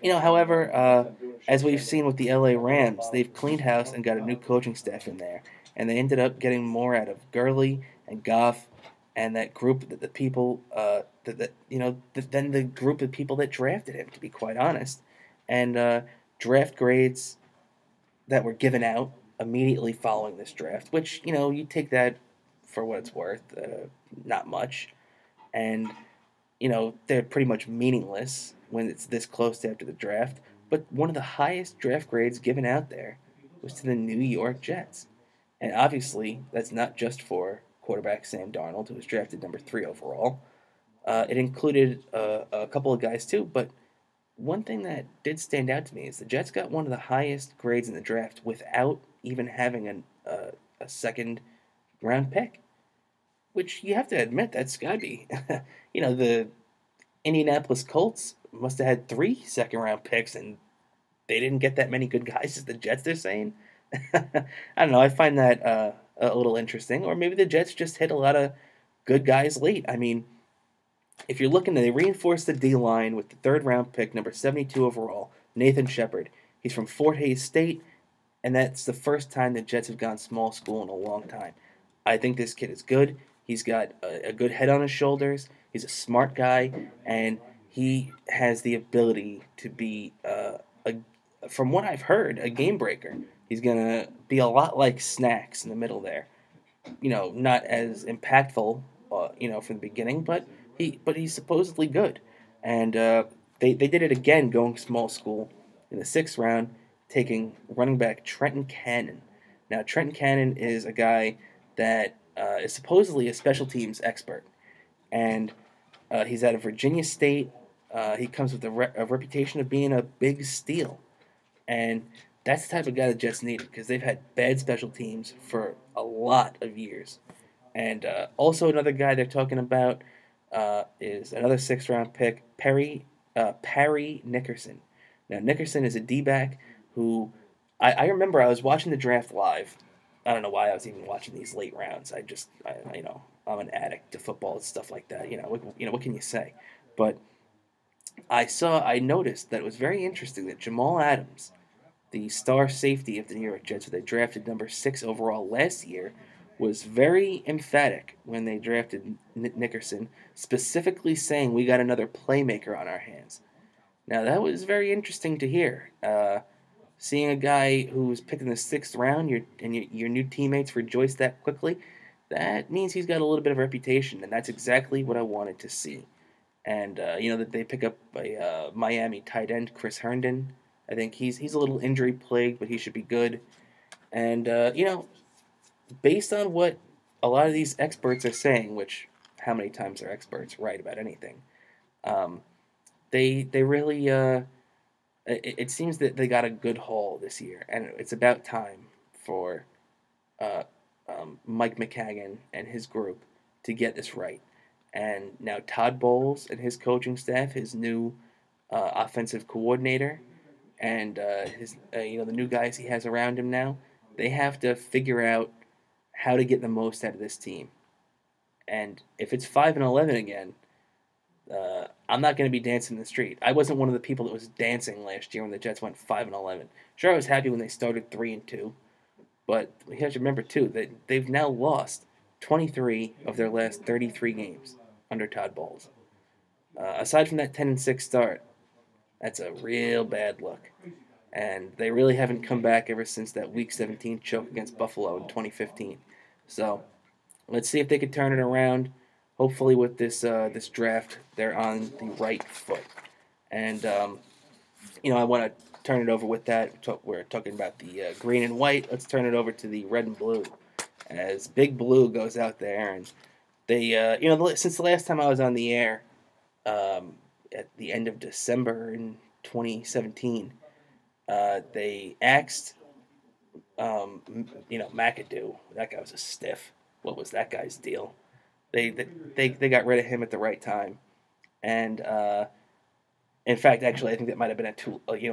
However, as we've seen with the LA Rams, they've cleaned house and got a new coaching staff in there, and they ended up getting more out of Gurley and Goff and that group that the people than the group of people that drafted him, to be quite honest. And draft grades that were given out immediately following this draft, which you take that for what it's worth, not much, and they're pretty much meaningless when it's this close to after the draft. But one of the highest draft grades given out there was to the New York Jets. And obviously, that's not just for quarterback Sam Darnold, who was drafted number 3 overall. It included a couple of guys too, but one thing that did stand out to me is the Jets got one of the highest grades in the draft without even having a second round pick, which you have to admit that's got to be. The Indianapolis Colts must have had 3 second-round picks, and they didn't get that many good guys as the Jets, they're saying. I don't know. I find that a little interesting. Or maybe the Jets just hit a lot of good guys late. I mean, if you're looking, they reinforced the D-line with the 3rd-round pick, number 72 overall, Nathan Shepard. He's from Fort Hays State, and that's the first time the Jets have gone small school in a long time. I think this kid is good. He's got a good head on his shoulders. He's a smart guy, and he has the ability to be, from what I've heard, a game breaker. He's going to be a lot like Snacks in the middle there. Not as impactful, from the beginning, but he's supposedly good. And they did it again going small school in the 6th round, taking running back Trenton Cannon. Now, Trenton Cannon is a guy that is supposedly a special teams expert. And he's out of Virginia State. He comes with a reputation of being a big steal. And that's the type of guy the Jets needed because they've had bad special teams for a lot of years. And also another guy they're talking about is another 6th-round pick, Perry Nickerson. Now, Nickerson is a D-back who I remember I was watching the draft live. I don't know why I was even watching these late rounds. I'm an addict to football and stuff like that. What can you say? But I noticed that it was very interesting that Jamal Adams, the star safety of the New York Jets, who they drafted number 6 overall last year, was very emphatic when they drafted Nickerson, specifically saying we got another playmaker on our hands. Now, that was very interesting to hear. Seeing a guy who was picked in the 6th round, your new teammates rejoice that quickly, that means he's got a little bit of reputation, and that's exactly what I wanted to see. And, that they pick up a Miami tight end, Chris Herndon. I think he's a little injury-plagued, but he should be good. And, based on what a lot of these experts are saying, which how many times are experts right about anything, they really, it seems that they got a good haul this year, and it's about time for Mike McCagan and his group to get this right. And now Todd Bowles and his coaching staff, his new offensive coordinator, and the new guys he has around him now, they have to figure out how to get the most out of this team. And if it's 5-11 again, I'm not going to be dancing in the street. I wasn't one of the people that was dancing last year when the Jets went 5-11. Sure, I was happy when they started 3-2, but you have to remember too that they've now lost 23 of their last 33 games under Todd Bowles. Aside from that 10-6 start, that's a real bad look. And they really haven't come back ever since that Week 17 choke against Buffalo in 2015. So let's see if they can turn it around. Hopefully with this draft, they're on the right foot. And, I want to turn it over with that. We're talking about the green and white. Let's turn it over to the red and blue. As Big Blue goes out there, and they, since the last time I was on the air, at the end of December in 2017. They axed, McAdoo. That guy was a stiff. What was that guy's deal? They got rid of him at the right time, and in fact, actually, I think that might have been a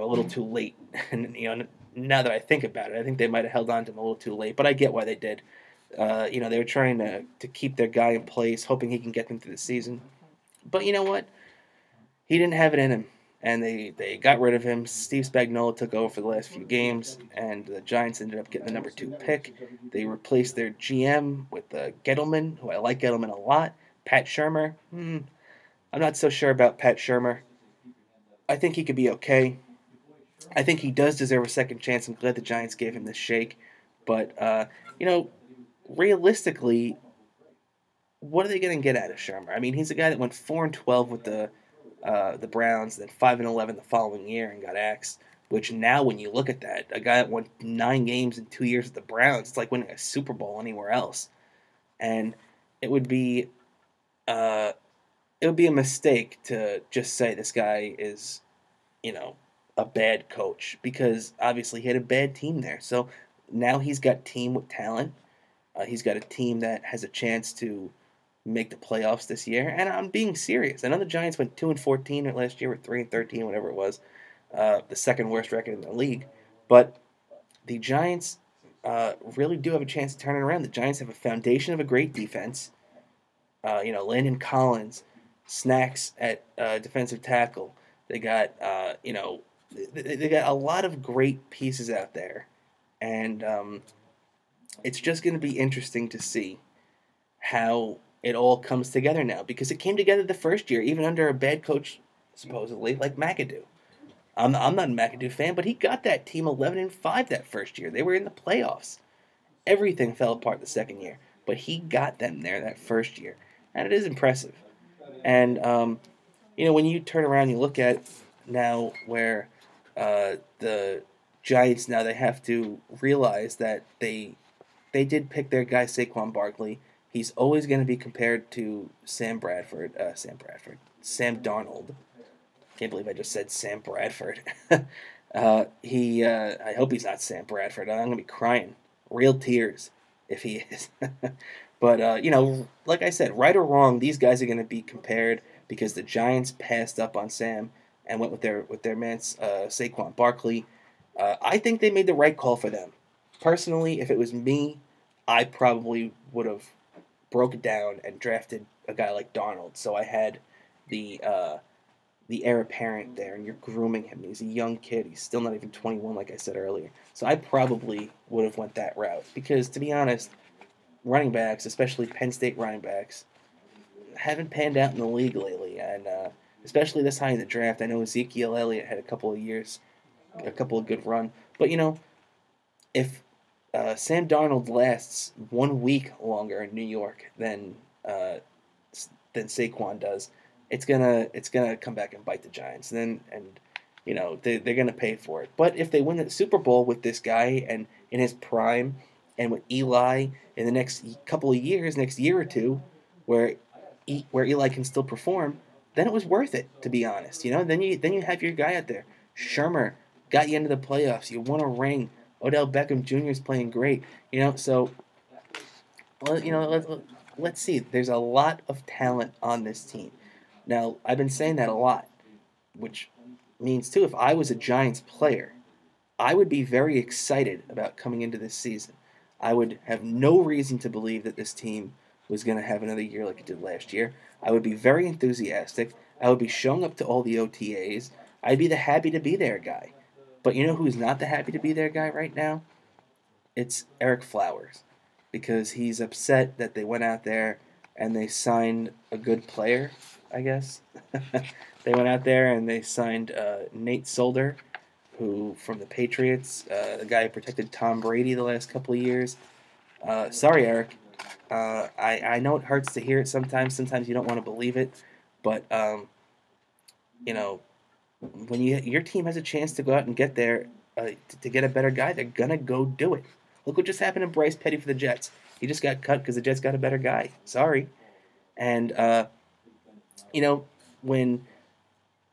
little too late. And now that I think about it, I think they might have held on to him a little too late. But I get why they did. They were trying to keep their guy in place, hoping he can get them through the season. But you know what? He didn't have it in him, and they got rid of him. Steve Spagnuolo took over for the last few games, and the Giants ended up getting the number 2 pick. They replaced their GM with Gettleman, who I like Gettleman a lot. Pat Shurmur, I'm not so sure about Pat Shurmur. I think he could be okay. I think he does deserve a second chance. I'm glad the Giants gave him this shake. But, realistically, what are they going to get out of Shurmur? I mean, he's a guy that went 4-12 with the Browns, then 5-11 the following year and got axed. Which now, when you look at that, a guy that won 9 games in 2 years with the Browns, it's like winning a Super Bowl anywhere else. And it would be a mistake to just say this guy is, a bad coach, because obviously he had a bad team there. So now he's got a team with talent. He's got a team that has a chance to make the playoffs this year. And I'm being serious. I know the Giants went 2-14 last year, or 3-13, whatever it was, the second worst record in the league. But the Giants really do have a chance to turn it around. The Giants have a foundation of a great defense. Landon Collins, snacks at defensive tackle. They got, they got a lot of great pieces out there. And it's just going to be interesting to see how it all comes together now, because it came together the first year, even under a bad coach, supposedly, like McAdoo. I'm not a McAdoo fan, but he got that team 11-5 that first year. They were in the playoffs. Everything fell apart the second year, but he got them there that first year, and it is impressive. And when you turn around, you look at now where the Giants, now they have to realize that they did pick their guy Saquon Barkley. He's always going to be compared to Sam Darnold. Can't believe I just said Sam Bradford. I hope he's not Sam Bradford. I'm going to be crying. Real tears if he is. But, like I said, right or wrong, these guys are going to be compared because the Giants passed up on Sam and went with their man Saquon Barkley. I think they made the right call for them. Personally, if it was me, I probably would have broke it down and drafted a guy like Darnold. So I had the heir apparent there, and you're grooming him. He's a young kid. He's still not even 21, like I said earlier. So I probably would have went that route because, to be honest, running backs, especially Penn State running backs, haven't panned out in the league lately, and especially this high in the draft. I know Ezekiel Elliott had a couple of years, a couple of good run, but if Sam Darnold lasts 1 week longer in New York than Saquon does, it's gonna come back and bite the Giants. They're gonna pay for it. But if they win the Super Bowl with this guy and in his prime, and with Eli in the next couple of years, next year or two, where Eli can still perform, then it was worth it, to be honest. Then you have your guy out there. Shurmur got you into the playoffs. You won a ring. Odell Beckham Jr. is playing great. So let's see. There's a lot of talent on this team. Now, I've been saying that a lot, which means too, if I was a Giants player, I would be very excited about coming into this season. I would have no reason to believe that this team was going to have another year like it did last year. I would be very enthusiastic. I would be showing up to all the OTAs. I'd be the happy to be there guy. But you know who's not the happy to be there guy right now? It's Eric Flowers. Because he's upset that they went out there and they signed a good player, I guess. They went out there and they signed Nate Solder, who from the Patriots, the guy who protected Tom Brady the last couple of years. Sorry, Eric. I know it hurts to hear it sometimes. Sometimes you don't want to believe it. But, when your team has a chance to go out and get there to get a better guy, they're going to go do it. Look what just happened to Bryce Petty for the Jets. He just got cut because the Jets got a better guy. Sorry. And, when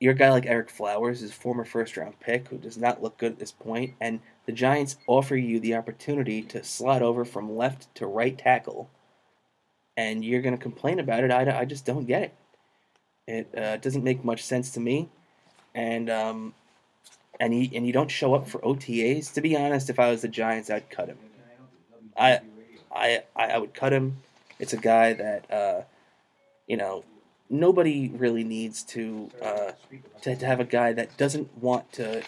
you're a guy like Eric Flowers, his former first-round pick, who does not look good at this point, and the Giants offer you the opportunity to slide over from left to right tackle, and you're going to complain about it. I just don't get it. It doesn't make much sense to me, and you don't show up for OTAs. To be honest, if I was the Giants, I'd cut him. I would cut him. It's a guy that nobody really needs to have a guy that doesn't want to,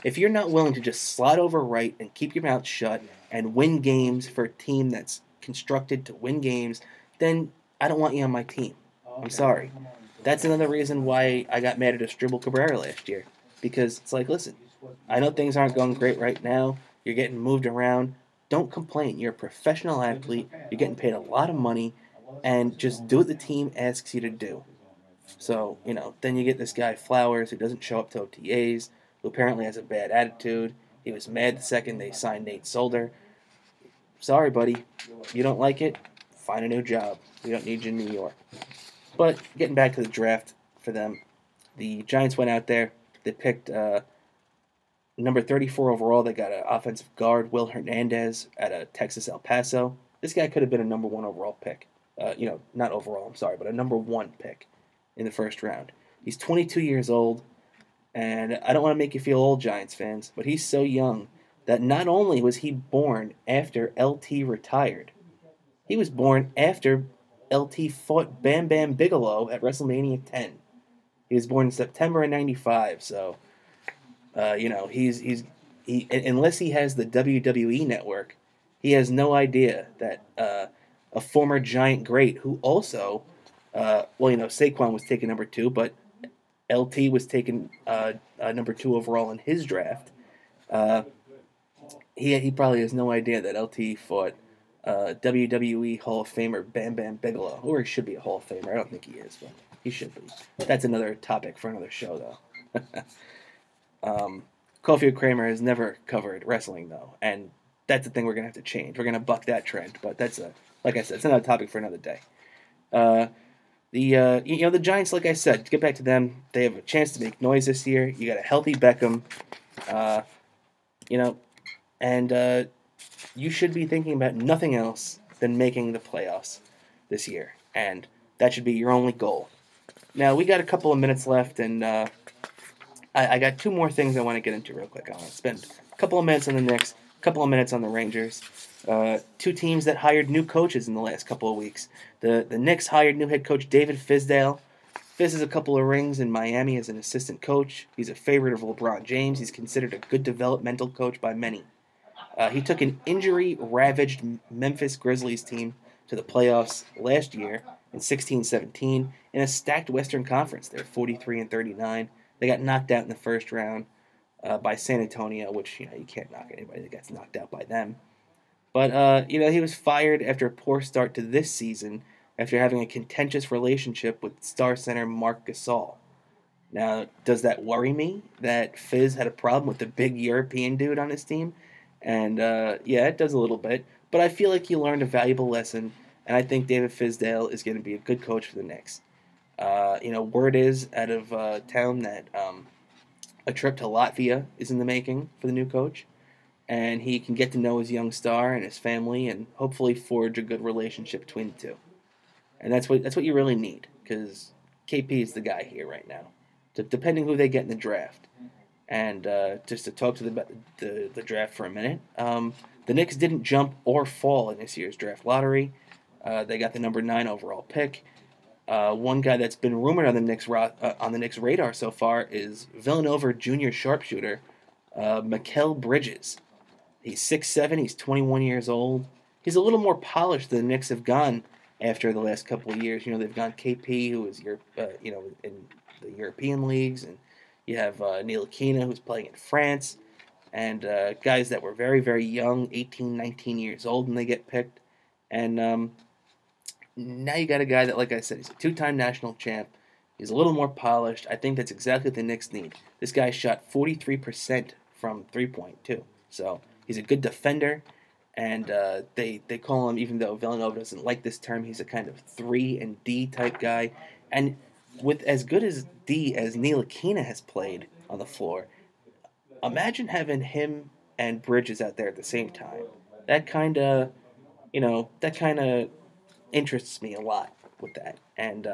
if you're not willing to just slide over right and keep your mouth shut and win games for a team that's constructed to win games, then I don't want you on my team. I'm sorry. That's another reason why I got mad at Asdrubal Cabrera last year, because it's like, listen, I know things aren't going great right now. You're getting moved around. Don't complain. You're a professional athlete. You're getting paid a lot of money, and just do what the team asks you to do. So, then you get this guy Flowers who doesn't show up to OTAs, who apparently has a bad attitude. He was mad the second they signed Nate Solder. Sorry, buddy. You don't like it? Find a new job. We don't need you in New York. But getting back to the draft for them, the Giants went out there. They picked number 34 overall. They got an offensive guard, Will Hernandez, out of Texas El Paso. This guy could have been a number 1 overall pick. Not overall, I'm sorry, but a number 1 pick in the first round. He's 22 years old, and I don't want to make you feel old, Giants fans, but he's so young that not only was he born after LT retired, he was born after LT fought Bam Bam Bigelow at WrestleMania 10. He was born in September of '95, so he's unless he has the WWE network, he has no idea that a former Giant great who also, Saquon was taken number 2, but LT was taken number 2 overall in his draft. He probably has no idea that LT fought WWE Hall of Famer Bam Bam Bigelow, or he should be a Hall of Famer. I don't think he is, but he should be. That's another topic for another show, though. Caulfield Kramer has never covered wrestling, though, and that's the thing we're going to have to change. We're going to buck that trend, but like I said, it's another topic for another day. The Giants, like I said, to get back to them, they have a chance to make noise this year. You got a healthy Beckham, and you should be thinking about nothing else than making the playoffs this year, and that should be your only goal. Now, we got a couple of minutes left, and I got 2 more things I want to get into real quick. I want to spend a couple of minutes on the Knicks, a couple of minutes on the Rangers. 2 teams that hired new coaches in the last couple of weeks. The Knicks hired new head coach David Fizdale. Fizz has a couple of rings in Miami as an assistant coach. He's a favorite of LeBron James. He's considered a good developmental coach by many. He took an injury-ravaged Memphis Grizzlies team to the playoffs last year in 16-17 in a stacked Western Conference. They're 43-39. They got knocked out in the first round by San Antonio, which you can't knock anybody that gets knocked out by them. But he was fired after a poor start to this season after having a contentious relationship with star center Marc Gasol. Now, does that worry me that Fizz had a problem with the big European dude on his team? And, yeah, it does a little bit. But I feel like he learned a valuable lesson, and I think David Fizdale is going to be a good coach for the Knicks. Word is out of town that a trip to Latvia is in the making for the new coach, and he can get to know his young star and his family and hopefully forge a good relationship between the two. And that's what you really need, because KP is the guy here right now, depending who they get in the draft. And just to talk to the draft for a minute, the Knicks didn't jump or fall in this year's draft lottery. They got the number 9 overall pick. One guy that's been rumored on the Knicks radar so far is Villanova junior sharpshooter Mikal Bridges. He's 6'7", he's 21 years old. He's a little more polished than the Knicks have gone after the last couple of years. They've gone KP, who is in the European leagues, and you have Neil Aquina, who's playing in France, and guys that were very, very young, 18, 19 years old when they get picked. And now you got a guy that, like I said, he's a 2-time national champ. He's a little more polished. I think that's exactly what the Knicks need. This guy shot 43% from three-point, too. So he's a good defender, and they call him, even though Villanova doesn't like this term, he's a kind of 3-and-D type guy. And with as good as D as Neil Aquina has played on the floor, imagine having him and Bridges out there at the same time. That kind of, that kind of interests me a lot with that. And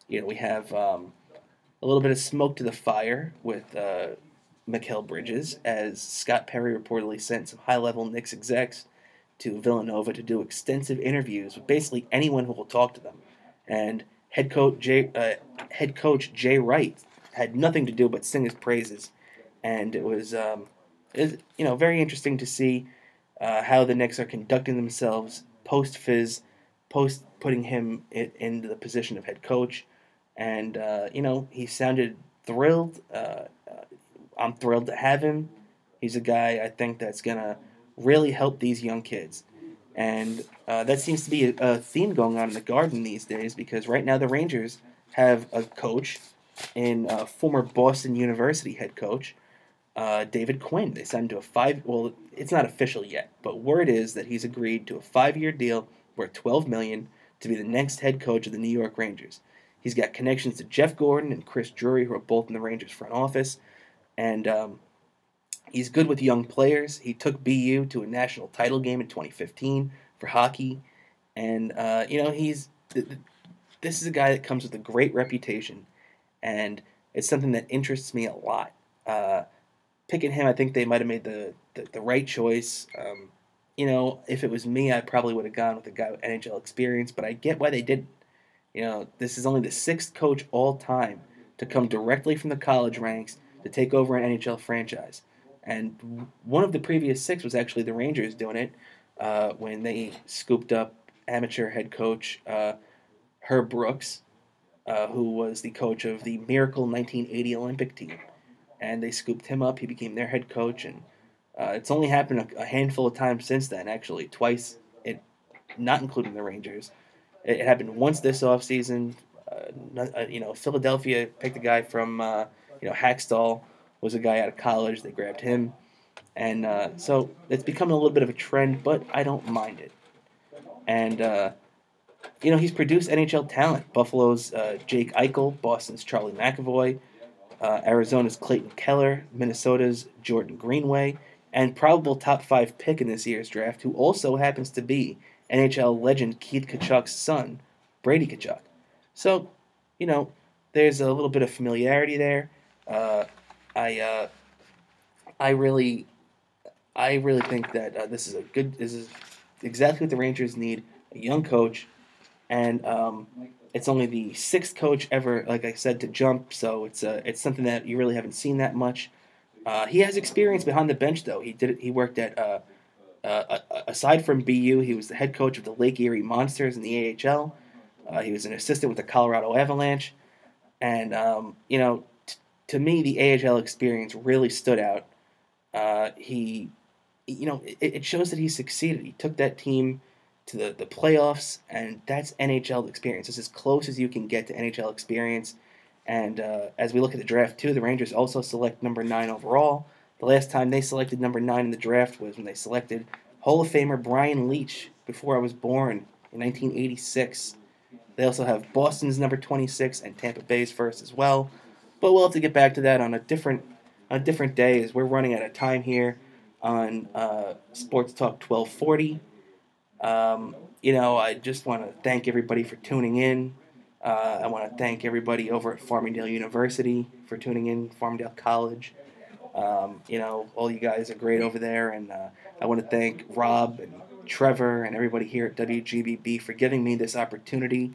we have a little bit of smoke to the fire with Mikal Bridges, as Scott Perry reportedly sent some high-level Knicks execs to Villanova to do extensive interviews with basically anyone who will talk to them. And head coach Jay Wright had nothing to do but sing his praises, and it was very interesting to see how the Knicks are conducting themselves post Fizz, post putting him into the position of head coach, and he sounded thrilled. I'm thrilled to have him. He's a guy I think that's gonna really help these young kids. And that seems to be a theme going on in the Garden these days, because right now the Rangers have a coach in former Boston University head coach, David Quinn. They signed to well, it's not official yet, but word is that he's agreed to a 5-year deal worth $12 million to be the next head coach of the New York Rangers. He's got connections to Jeff Gordon and Chris Drury, who are both in the Rangers front office, and he's good with young players. He took BU to a national title game in 2015 for hockey, and this is a guy that comes with a great reputation, and it's something that interests me a lot. Picking him, I think they might have made the right choice. If it was me, I probably would have gone with a guy with NHL experience, but I get why they didn't. This is only the 6th coach all time to come directly from the college ranks to take over an NHL franchise. And one of the previous 6 was actually the Rangers doing it when they scooped up amateur head coach Herb Brooks, who was the coach of the Miracle 1980 Olympic team. And they scooped him up. He became their head coach. And it's only happened a handful of times since then, actually, twice, not including the Rangers. It happened once this offseason. Philadelphia picked a guy from, Hackstall was a guy out of college. They grabbed him. And so it's become a little bit of a trend, but I don't mind it. And, he's produced NHL talent. Buffalo's Jake Eichel, Boston's Charlie McAvoy, Arizona's Clayton Keller, Minnesota's Jordan Greenway, and probable top 5 pick in this year's draft, who also happens to be NHL legend Keith Tkachuk's son, Brady Tkachuk. So, there's a little bit of familiarity there. I really think that this is exactly what the Rangers need: a young coach, and it's only the 6th coach ever, like I said, to jump. So it's something that you really haven't seen that much. He has experience behind the bench, though. He worked at aside from BU, he was the head coach of the Lake Erie Monsters in the AHL. He was an assistant with the Colorado Avalanche, and to me, the AHL experience really stood out. It shows that he succeeded. He took that team to the playoffs, and that's NHL experience. It's as close as you can get to NHL experience. And as we look at the draft, too, the Rangers also select number 9 overall. The last time they selected number 9 in the draft was when they selected Hall of Famer Brian Leach before I was born in 1986. They also have Boston's number 26 and Tampa Bay's first as well. But we'll have to get back to that on a different day, as we're running out of time here on Sports Talk 1240. I just want to thank everybody for tuning in. I want to thank everybody over at Farmingdale University for tuning in, Farmingdale College. All you guys are great over there, and I want to thank Rob and Trevor and everybody here at WGBB for giving me this opportunity.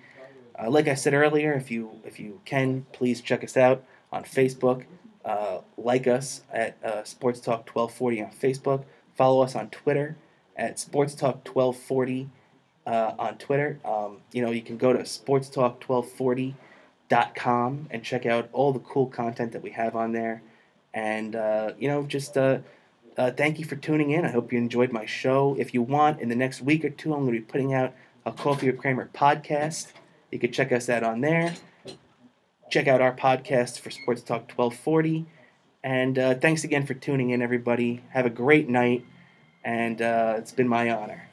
Like I said earlier, if you can, please check us out on Facebook. Like us at Sports Talk 1240 on Facebook. Follow us on Twitter at Sports Talk 1240 on Twitter. You can go to sportstalk1240.com and check out all the cool content that we have on there. And, thank you for tuning in. I hope you enjoyed my show. If you want, in the next week or two, I'm going to be putting out a Coffee with Cramer podcast. You can check us out on there. Check out our podcast for Sports Talk 1240. And thanks again for tuning in, everybody. Have a great night. And it's been my honor.